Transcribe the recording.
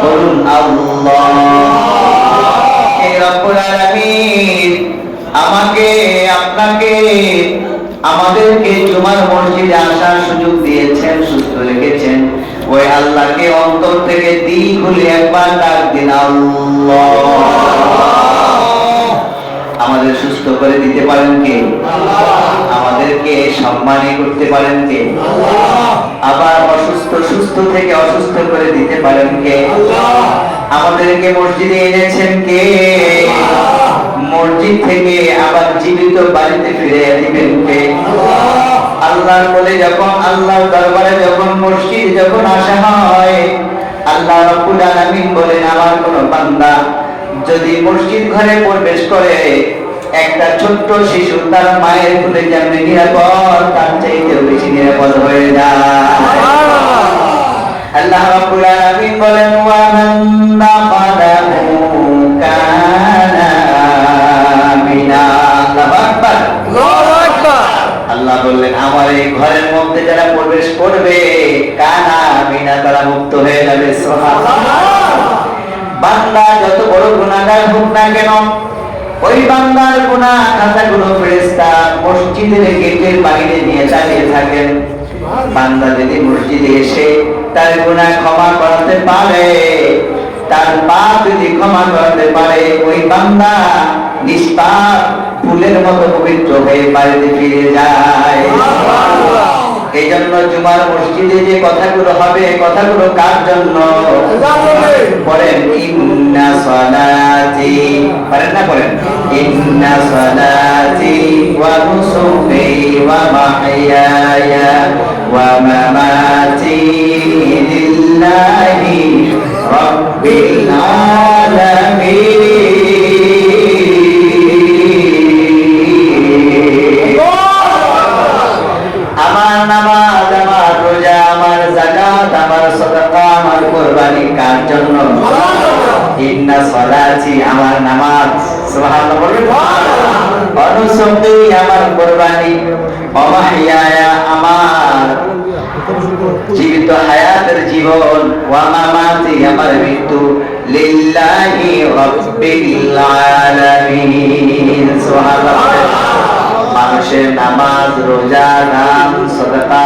বলুন আল্লাহ। হে রব্বুল আলামিন, আমাকে আপনাকে আমাদেরকে জুমার মসজিদে আসার সুযোগ দিয়েছেন, সুস্থ রেখেছেন। ওই আল্লাহকে অন্তর থেকে দিল খুলে একবার ডাক দিন আল্লাহ। আমাদের সুস্থ করে দিতে পারেন কে? আমাদেরকে সম্মানী করতে পারেন কে? আবার অসুস্থ সুস্থ থেকে অসুস্থ করে দিতে পারেন কে? আমাদেরকে মসজিদে এনেছেন কে? মসজিদ থেকে আবার জীবিত বাড়িতে ফিরে দিবেন কে? আল্লাহর বলে যখন আল্লাহর দরবারে যখন মসজিদ যখন আসা হয়, আল্লাহ রাব্বুল আলামিন বলেন, আমার কোন বান্দা যদি মসজিদ ঘরে প্রবেশ করে, একটা ছোট্ট শিশু তার মায়ের কোলে যেমনি নিরাপদ, তার চাইতেও বেশি নিরাপদ হয়ে যায়। আল্লাহ রাব্বুল আলামিন বলেন, ওয়া মান দাখালাহু কানা আমিনা। আল্লাহু আকবার, আল্লাহু আকবার। আল্লাহ বললেন, আমার এই ঘরের মধ্যে যারা প্রবেশ করবে, কানা আমিনা, তারা মুক্ত হয়ে যাবে। সুবহানাল্লাহ। বান্দা যত বড় গুনাহগার হোক না কেন, ওই বান্দার গুনাহ খাতাগুলো ফেরেশতা মসজিদের গেটের বাইরে নিয়ে দাঁড়িয়ে থাকেন। বান্দা যদি মসজিদে এসে তার গুনাহ ক্ষমা করতে পারে, তার পাপ যদি ক্ষমা করতে পারে, ওই বান্দা নিষ্পাপ ফুলের মতো পবিত্র হয়ে বাড়িতে ফিরে যায়। এই জন্য জুমার মসজিদে যে কথাগুলো হবে, কথাগুলো কার জন্য? পড়েন, ইন্না সালাতি, পারেন না? পড়েন, ইন্না সালাতি ওয়া নুসুকি ওয়া মাহইয়ায়া ওয়া মামাতি লিল্লাহি রাব্বিল আলামিন। আমার নামাজ, আমার রোজা, আমার যাকাত, আমার সাদাকা, আমার কুরবানি কার জন্য? ইন্না সালাতি, আমার নামাজ, সুবহানাল্লাহ বলুন, ওয়া নুসুকি, আমার কুরবানি, ওয়া মাহইয়ায়া, আমার জীবিত হায়াতের জীবন, ওয়া মামাতি, আমার মৃত্যু, লিল্লাহি রাব্বিল আলামিন। সুবহানাল্লাহ। মানুষের নামাজ, রোজা, দান, সাদাকা